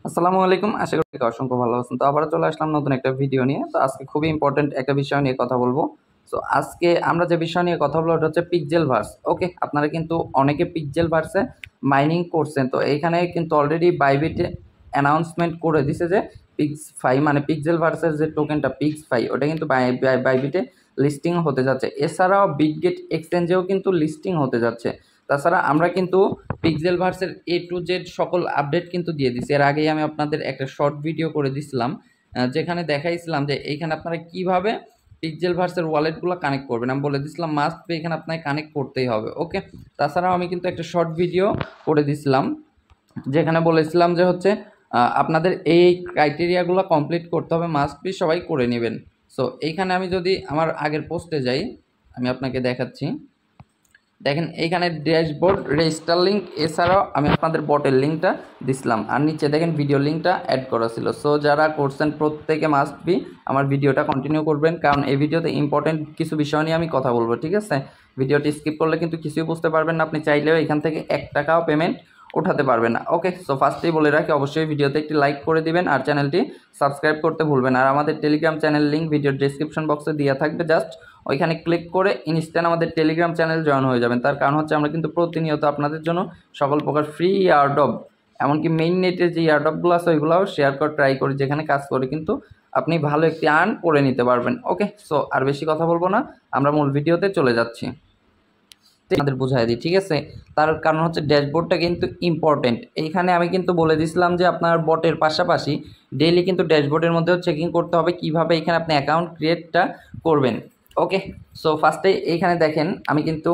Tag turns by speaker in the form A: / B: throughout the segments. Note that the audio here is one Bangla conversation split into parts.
A: আসসালামু আলাইকুম। আশা করি অসংখ্য ভালো আছেন। তো আবারও চলে আসলাম নতুন একটা ভিডিও নিয়ে। তো আজকে খুবই ইম্পোর্টেন্ট একটা বিষয় নিয়ে কথা বলবো। সো আজকে আমরা যে বিষয় নিয়ে কথা বলবো ওটা হচ্ছে পিক্সেলভার্স। ওকে? আপনারা কিন্তু অনেকে পিক্সেলভার্সে মাইনিং করছেন। তো এইখানে কিন্তু অলরেডি বাইবিটে অ্যানাউন্সমেন্ট করে দিছে যে পিক্স5 মানে পিক্সেলভার্সের যে টোকেনটা পিক্স5 ওটা কিন্তু বাইবিটে লিস্টিং হতে যাচ্ছে। এছাড়াও বিটগেট এক্সচেঞ্জেও কিন্তু লিস্টিং হতে যাচ্ছে। তাছাড়া আমরা কিন্তু পিক্সেলভার্সের এ টু জেড সকল আপডেট কিন্তু দিয়ে দিছি। এর আগেই আমি আপনাদের একটা শর্ট ভিডিও করে দিছিলাম, যেখানে দেখাইছিলাম যে এইখানে আপনারা কিভাবে পিক্সেলভার্সের ওয়ালেটগুলো কানেক্ট করবেন। আমি বলে দিছিলাম মাস্ট বি এখানে আপনাকে কানেক্ট করতেই হবে। ওকে? তাছাড়াও আমি কিন্তু একটা শর্ট ভিডিও করে দিছিলাম, যেখানে বলেছিলাম যে হচ্ছে আপনাদের এই ক্রাইটেরিয়াগুলো কমপ্লিট করতে হবে, মাস্ট বি সবাই করে নেবেন। সো এইখানে আমি যদি আমার আগের পোস্টে যাই, আমি আপনাকে দেখাচ্ছি। দেখেন এইখানে ড্যাশবোর্ড রেজিস্টার লিঙ্ক, এছাড়াও আমি আপনাদের বটের লিঙ্কটা দিছিলাম, আর নিচে দেখেন ভিডিও লিঙ্কটা অ্যাড করা ছিল। সো যারা করছেন প্রত্যেকে মাস্ট বি আমার ভিডিওটা কন্টিনিউ করবেন, কারণ এই ভিডিওতে ইম্পর্টেন্ট কিছু বিষয় নিয়ে আমি কথা বলবো। ঠিক আছে? ভিডিওটি স্কিপ করলে কিন্তু কিছুই বুঝতে পারবেন না, আপনি চাইলেও এখান থেকে 1 টাকাও পেমেন্ট উঠাতে পারবেন না। ওকে? সো ফার্স্টেই বলে রাখি, অবশ্যই ভিডিওতে একটি লাইক করে দিবেন আর চ্যানেলটি সাবস্ক্রাইব করতে ভুলবেন। আর আমাদের টেলিগ্রাম চ্যানেল লিঙ্ক ভিডিওর ডেসক্রিপশন বক্সে দেওয়া থাকবে, জাস্ট ওইখানে ক্লিক করে ইনস্ট্যান্ট আমাদের টেলিগ্রাম চ্যানেল জয়েন হয়ে যাবেন। তার কারণ হচ্ছে আমরা কিন্তু প্রতিনিয়ত আপনাদের জন্য সকল প্রকার ফ্রি ইয়ারড্রপ, এমনকি মেইন নেটের যে ইয়ারড্রপগুলো আছে ওইগুলোও শেয়ার করে ট্রাই করি, যেখানে কাজ করে কিন্তু আপনি ভালো একটি আর্ন করে নিতে পারবেন। ওকে? সো আর বেশি কথা বলবো না, আমরা মূল ভিডিওতে চলে যাচ্ছি। আমাদের বুঝাই দিই। ঠিক আছে? তার কারণ হচ্ছে ড্যাশবোর্ডটা কিন্তু ইম্পর্টেন্ট। এইখানে আমি কিন্তু বলে দিছিলাম যে আপনার বটের পাশাপাশি ডেইলি কিন্তু ড্যাশবোর্ডের মধ্যেও চেকিং করতে হবে কিভাবে এখানে আপনি অ্যাকাউন্ট ক্রিয়েটটা করবেন। ওকে? সো ফার্স্টে এইখানে দেখেন আমি কিন্তু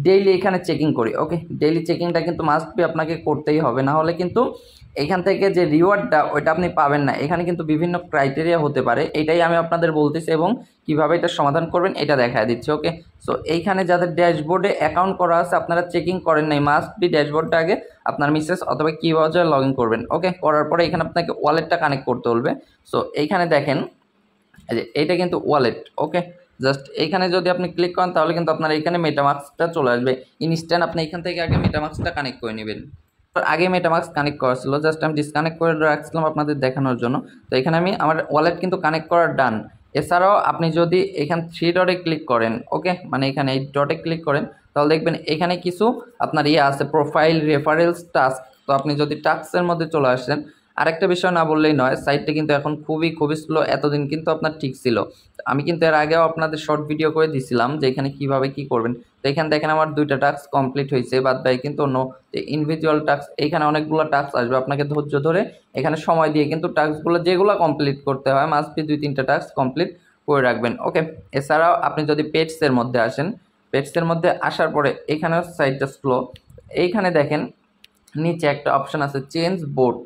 A: ডেইলি এখানে চেকিং করি। ওকে? ডেইলি চেকিংটা কিন্তু মাস্ট বি আপনাকে করতেই হবে, না হলে কিন্তু এখান থেকে যে রিওয়ার্ডটা ওইটা আপনি পাবেন না। এখানে কিন্তু বিভিন্ন ক্রাইটেরিয়া হতে পারে, এটাই আমি আপনাদের বলতেছি এবং কিভাবে এটা সমাধান করবেন এটা দেখায় দিচ্ছি। ওকে? সো এইখানে যাদের ড্যাশবোর্ডে অ্যাকাউন্ট করা আছে আপনারা চেকিং করেন নাই, মাস্ট বি ড্যাশবোর্ডটা আগে আপনার মিসেস অথবা কি ব্রাউজারে লগ ইন করবেন। ওকে? করার পরে এখানে আপনাকে ওয়ালেটটা কানেক্ট করতে বলবে। সো এইখানে দেখেন এই যে এইটা কিন্তু ওয়ালেট। ওকে? জাস্ট এইখানে যদি আপনি ক্লিক করেন তাহলে কিন্তু আপনার এখানে মেটামাস্কটা চলে আসবে ইনস্ট্যান্ট। আপনি এখান থেকে আগে মেটামাস্কটা কানেক্ট করে নেবেন। আগে মেটামাস্ক কানেক্ট করা ছিল, জাস্ট আমি ডিসকানেক্ট করে রাখছিলাম আপনাদের দেখানোর জন্য। তো এখানে আমি আমার ওয়ালেট কিন্তু কানেক্ট করার ডান। এছাড়াও আপনি যদি এখান 3 ডটে ক্লিক করেন, ওকে, মানে এখানে এই ডটে ক্লিক করেন, তাহলে দেখবেন এখানে কিছু আপনার আছে প্রোফাইল, রেফারেলস, টাস্ক। তো আপনি যদি টাস্কের মধ্যে চলে আসেন, আরেকটা বিষয় না বললেই নয়, সাইটটা কিন্তু এখন খুবই স্লো। এতদিন কিন্তু আপনার ঠিক ছিল। আমি কিন্তু এর আগেও আপনাদের শর্ট ভিডিও করে দিছিলাম যে এখানে কীভাবে কী করবেন। তো এখানে দেখেন আমার 2টা টাস্ক কমপ্লিট হয়েছে, বাদ বাকি কিন্তু অন্য ইন্ডিভিজুয়াল টাস্ক। এইখানে অনেকগুলো টাস্ক আসবে, আপনাকে ধৈর্য ধরে এখানে সময় দিয়ে কিন্তু টাস্কগুলো যেগুলো কমপ্লিট করতে হয় মাস্ট বি 2-3টা টাস্ক কমপ্লিট করে রাখবেন। ওকে? এছাড়াও আপনি যদি পেটসের মধ্যে আসেন, পেটসের মধ্যে আসার পরে এখানেও সাইটটা স্লো। এইখানে দেখেন নিচে একটা অপশান আছে চেঞ্জ বোর্ড।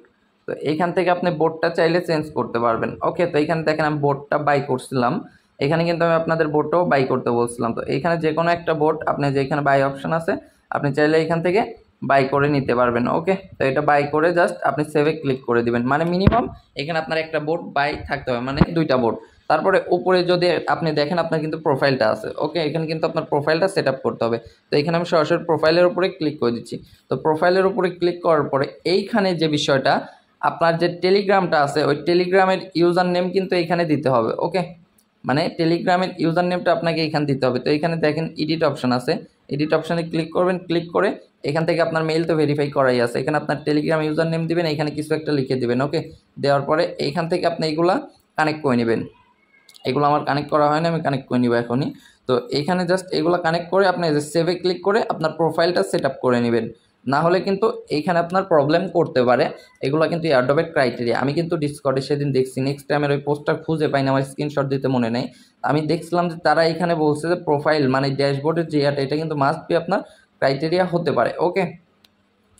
A: তো এইখান থেকে আপনি বোর্ডটা চাইলে চেঞ্জ করতে পারবেন। ওকে? তো এইখানে দেখেন আমি বোর্ডটা বাই করছিলাম, এখানে কিন্তু আমি আপনাদের বোর্ডটাও বাই করতে বলছিলাম। তো এইখানে যে কোনো একটা বোর্ড আপনি যে এখানে বাই অপশান আছে আপনি চাইলে এখান থেকে বাই করে নিতে পারবেন। ওকে? তো এটা বাই করে জাস্ট আপনি সেভে ক্লিক করে দিবেন। মানে মিনিমাম এখানে আপনার একটা বোর্ড বাই থাকতে হবে, মানে 2টা বোর্ড। তারপরে উপরে যদি আপনি দেখেন আপনার কিন্তু প্রোফাইলটা আছে। ওকে? এখানে কিন্তু আপনার প্রোফাইলটা সেট আপ করতে হবে। তো এখানে আমি সরাসরি প্রোফাইলের উপরে ক্লিক করে দিচ্ছি। তো প্রোফাইলের উপরে ক্লিক করার পরে এইখানে যে বিষয়টা, আপনার যে টেলিগ্রামটা আছে ওই টেলিগ্রামের ইউজার নেম কিন্তু এখানে দিতে হবে। ওকে? মানে টেলিগ্রামের ইউজার নেমটা আপনাকে এখানে দিতে হবে। তো এখানে দেখেন এডিট অপশান আছে, এডিট অপশানে ক্লিক করবেন। ক্লিক করে এখান থেকে আপনার মেইল তো ভেরিফাই করাই আছে, এখানে আপনার টেলিগ্রাম ইউজার নেম দিবেন, এখানে কিছু একটা লিখে দিবেন। ওকে? দেওয়ার পরে এইখান থেকে আপনি এইগুলা কানেক্ট করে নেবেন। এগুলো আমার কানেক্ট করা হয় না, আমি কানেক্ট করে নিব এখনই। তো এইখানে জাস্ট এগুলো কানেক্ট করে আপনি সেভে ক্লিক করে আপনার প্রোফাইলটা সেট আপ করে নেবেন। না হলে কিন্তু এইখানে আপনার প্রবলেম করতে পারে। এগুলো কিন্তু এয়ারড্রপের ক্রাইটেরিয়া। আমি কিন্তু ডিসকর্ডে সেদিন দেখছি, নেক্সট টাইমের ওই পোস্টটা খুঁজে পাই না, আমার স্ক্রিনশট দিতে মনে নেই। আমি দেখছিলাম যে তারা এখানে বলছে যে প্রোফাইল মানে ড্যাশবোর্ডের যে এটা কিন্তু মাস্ট বি আপনার ক্রাইটেরিয়া হতে পারে। ওকে?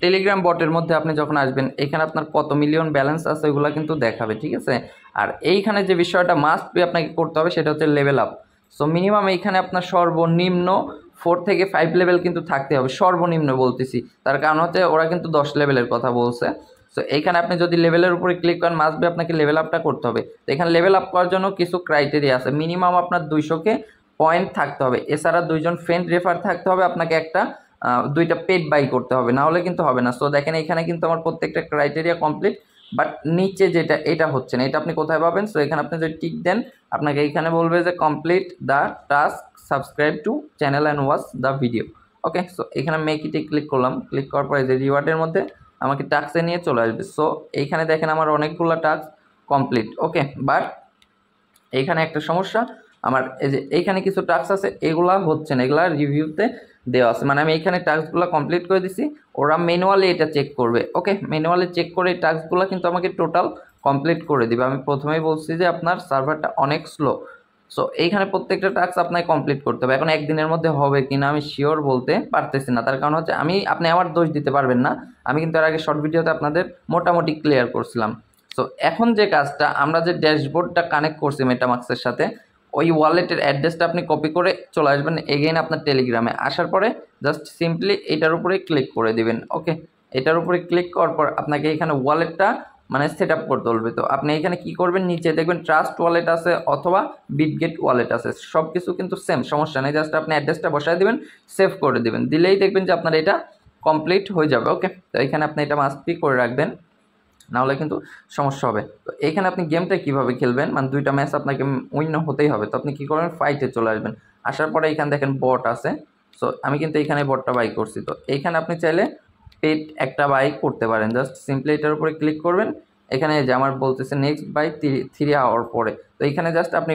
A: টেলিগ্রাম বটের মধ্যে আপনি যখন আসবেন এখানে আপনার কত মিলিয়ন ব্যালেন্স আছে ওইগুলো কিন্তু দেখাবে। ঠিক আছে? আর এইখানে যে বিষয়টা মাস্ট বি আপনাকে করতে হবে সেটা হচ্ছে লেভেল আপ। সো মিনিমাম এইখানে আপনার সর্বনিম্ন 4 থেকে 5 লেভেল কিন্তু থাকতে হবে, সর্বনিম্ন বলতেছি। তার কারণ হচ্ছে ওরা কিন্তু 10 লেভেলের কথা বলছে। সো এইখানে আপনি যদি লেভেলের উপরে ক্লিক করেন মাস্ট বি আপনাকে লেভেল আপটা করতে হবে। তো এখানে লেভেল আপ করার জন্য কিছু ক্রাইটেরিয়া আছে। মিনিমাম আপনার 200কে পয়েন্ট থাকতে হবে, এছাড়া 2জন ফ্রেন্ড রেফার থাকতে হবে, আপনাকে একটা 2টা পেড বাই করতে হবে, না হলে কিন্তু হবে না। সো দেখেন এখানে কিন্তু আমার প্রত্যেকটা ক্রাইটেরিয়া কমপ্লিট। বাট নিচে যেটা এটা হচ্ছে না, এটা আপনি কোথায় পাবেন? সো এখানে আপনি যদি টিক দেন আপনাকে এইখানে বলবে যে complete the task, subscribe to channel and watch the video. Okay, so এখানে মেক ইটে ক্লিক করলাম। ক্লিক করার পরে যে রিওয়ার্ডের মধ্যে আমাকে টাস্কে নিয়ে চলে আসবে। সো এইখানে দেখেন আমার অনেকগুলো টাস্ক কমপ্লিট। ওকে, বাট এইখানে একটা সমস্যা, আমার এই যে এইখানে কিছু টাস্ক আছে এগুলা হচ্ছে না, এগুলা রিভিউতে দেওয়া আছে, মানে আমি এইখানে টাস্কগুলো কমপ্লিট করে দিছি, ওরা ম্যানুয়ালি এটা চেক করবে। ওকে, ম্যানুয়ালি চেক করে এই টাস্কগুলো কিন্তু আমাকে টোটাল কমপ্লিট করে দিবে। আমি প্রথমেই বলছি যে আপনার সার্ভারটা অনেক স্লো। সো এইখানে প্রত্যেকটা টাস্ক আপনাকে কমপ্লিট করতে হবে। এখন একদিনের মধ্যে হবে কিনা আমি শিওর বলতে পারতেছি না, তার কারণ হচ্ছে আপনি আমার দোষ দিতে পারবেন না। আমি কিন্তু এর আগে শর্ট ভিডিওতে আপনাদের মোটামুটি ক্লিয়ার করছিলাম। সো এখন যে কাজটা, আমরা যে ড্যাশবোর্ডটা কানেক্ট করছি মেটামাক্সের সাথে, ওই ওয়ালেটের অ্যাড্রেসটা আপনি কপি করে চলে আসবেন এগেইন আপনার টেলিগ্রামে। আসার পরে জাস্ট সিম্পলি এটার উপরে ক্লিক করে দিবেন। ওকে, এটার উপরে ক্লিক করার পর আপনাকে এখানে ওয়ালেটটা মানে সেট আপ করতে বলবে। তো আপনি এখানে কি করবেন, নিচে দেখবেন ট্রাস্ট ওয়ালেট আছে অথবা বিটগেট ওয়ালেট আছে, সব কিছু কিন্তু সেম, সমস্যা নেই। জাস্ট আপনি অ্যাড্রেসটা বসায় দিবেন, সেভ করে দিবেন, দিলেই দেখবেন যে আপনার এটা কমপ্লিট হয়ে যাবে। ওকে, তো এখানে আপনি এটা মাস্ট বি করে রাখবেন, নাহলে কিন্তু সমস্যা হবে। তো এখানে আপনি গেমটা কীভাবে খেলবেন, মানে দুইটা ম্যাচ আপনাকে উইন হতেই হবে। তো আপনি কী করবেন, ফাইটে চলে আসবেন। আসার পরে এখানে দেখেন বট আছে। সো আমি কিন্তু এইখানে বটটা বাই করছি। তো এইখানে আপনি চাইলে পেট একটা বাই করতে পারেন, জাস্ট সিম্পলি এটার উপরে ক্লিক করবেন। এখানে যে আমার বলতেছে নেক্সট বাই 3 আওয়ার পরে, তো এইখানে জাস্ট আপনি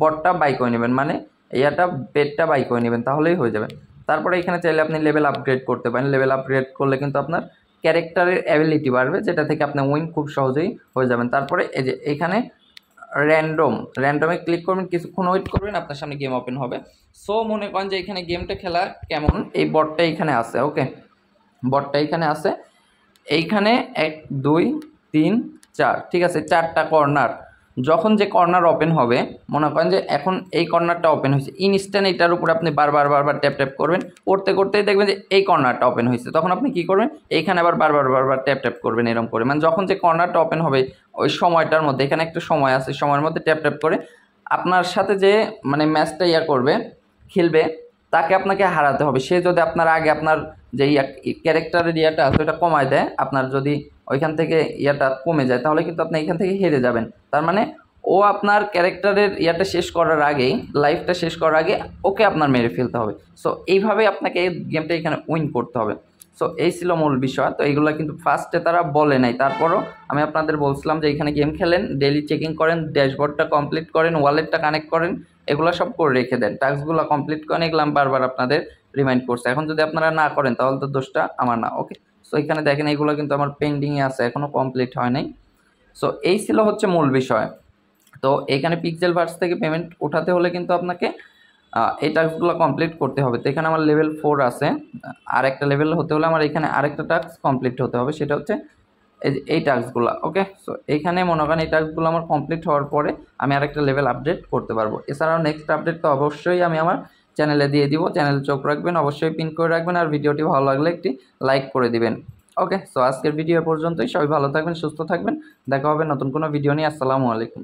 A: বটটা বাই করে নেবেন, মানে ইয়াটা পেটটা বাই করে নেবেন, তাহলেই হয়ে যাবে। তারপরে এখানে চাইলে আপনি লেভেল আপগ্রেড করতে পারেন। লেভেল আপগ্রেড করলে কিন্তু আপনার ক্যারেক্টারের অ্যাবিলিটি বাড়বে, যেটা থেকে আপনি উইন খুব সহজেই হয়ে যাবেন। তারপরে এই যে এখানে র্যান্ডমে ক্লিক করবেন, কিছুক্ষণ ওয়েট করবেন, আপনার সামনে গেম ওপেন হবে। সো মনে করেন যে এখানে গেমটা খেলা কেমন, এই বটটা এখানে আছে। ওকে, বটটা এখানে আছে, এইখানে 1 2 3 4, ঠিক আছে, 4টা কর্নার। যখন যে কর্নার ওপেন হবে, মনে করেন যে এখন এই কর্নারটা ওপেন হয়েছে, ইনস্ট্যান্ট এটার উপর আপনি বারবার ট্যাপ ট্যাপ করবেন, করতে করতেই দেখবেন যে এই কর্নারটা ওপেন হয়েছে। তখন আপনি কি করবেন, এইখানে আবার বারবার ট্যাপ ট্যাপ করবেন, এরকম করে, মানে যখন যে কর্নারটা ওপেন হবে ওই সময়টার মধ্যে, এখানে একটা সময় আছে, সময়ের মধ্যে ট্যাপ ট্যাপ করে আপনার সাথে যে মানে ম্যাচটা করবে, খেলবে, তাকে আপনাকে হারাতে হবে। সে যদি আপনার আগে আপনার যে ক্যারেক্টারের ইয়াটা আছে ওটা কমায় দেয়, আপনার যদি ওইখান থেকে ইয়াটা কমে যায়, তাহলে কিন্তু আপনি এখান থেকে হেরে যাবেন। তার মানে ও আপনার ক্যারেক্টারের ইয়াটা শেষ করার আগেই, লাইফটা শেষ করার আগে ওকে আপনার মেরে ফেলতে হবে। সো এইভাবে আপনাকে এই গেমটা এখানে উইন করতে হবে। সো এই ছিল মূল বিষয়। তো এইগুলো কিন্তু ফার্স্টে তারা বলে নাই, তারপরও আমি আপনাদের বলছিলাম যে এখানে গেম খেলেন, ডেইলি চেকিং করেন, ড্যাশবোর্ডটা কমপ্লিট করেন, ওয়ালেটটা কানেক্ট করেন, এগুলো সব করে রেখে দেন, টাস্কগুলো কমপ্লিট করেন। এগুলো আমি বারবার আপনাদের রিমাইন্ড করছে। এখন যদি আপনারা না করেন তাহলে তো দোষটা আমার না। ওকে, সো এখানে দেখেন এগুলো কিন্তু আমার পেন্ডিংয়ে আছে, এখনও কমপ্লিট হয় নাই। সো এই ছিল হচ্ছে মূল বিষয়। তো এখানে পিক্সেল ভার্স থেকে পেমেন্ট উঠাতে হলে কিন্তু আপনাকে এই টাস্কগুলো কমপ্লিট করতে হবে। তো এখানে আমার লেভেল 4 আছে, আর একটা লেভেল হতে হলে আমার এখানে আরেকটা টাস্ক কমপ্লিট হতে হবে, সেটা হচ্ছে এই টাস্কগুলো। ওকে, সো এইখানে মনে করেন এই টাস্কগুলো আমার কমপ্লিট হওয়ার পরে আমি আরেকটা লেভেল আপডেট করতে পারবো। এছাড়াও নেক্সট আপডেট তো অবশ্যই আমি আমার চ্যানেলে দিয়ে দিব, চ্যানেলে চোখ রাখবেন, অবশ্যই পিন করে রাখবেন, আর ভিডিওটি ভালো লাগলে একটি লাইক করে দিবেন। ওকে, সো আজকের ভিডিও পর্যন্তই। সবাই ভালো থাকবেন, সুস্থ থাকবেন, দেখা হবে নতুন কোনো ভিডিও নিয়ে। আসসালামু আলাইকুম।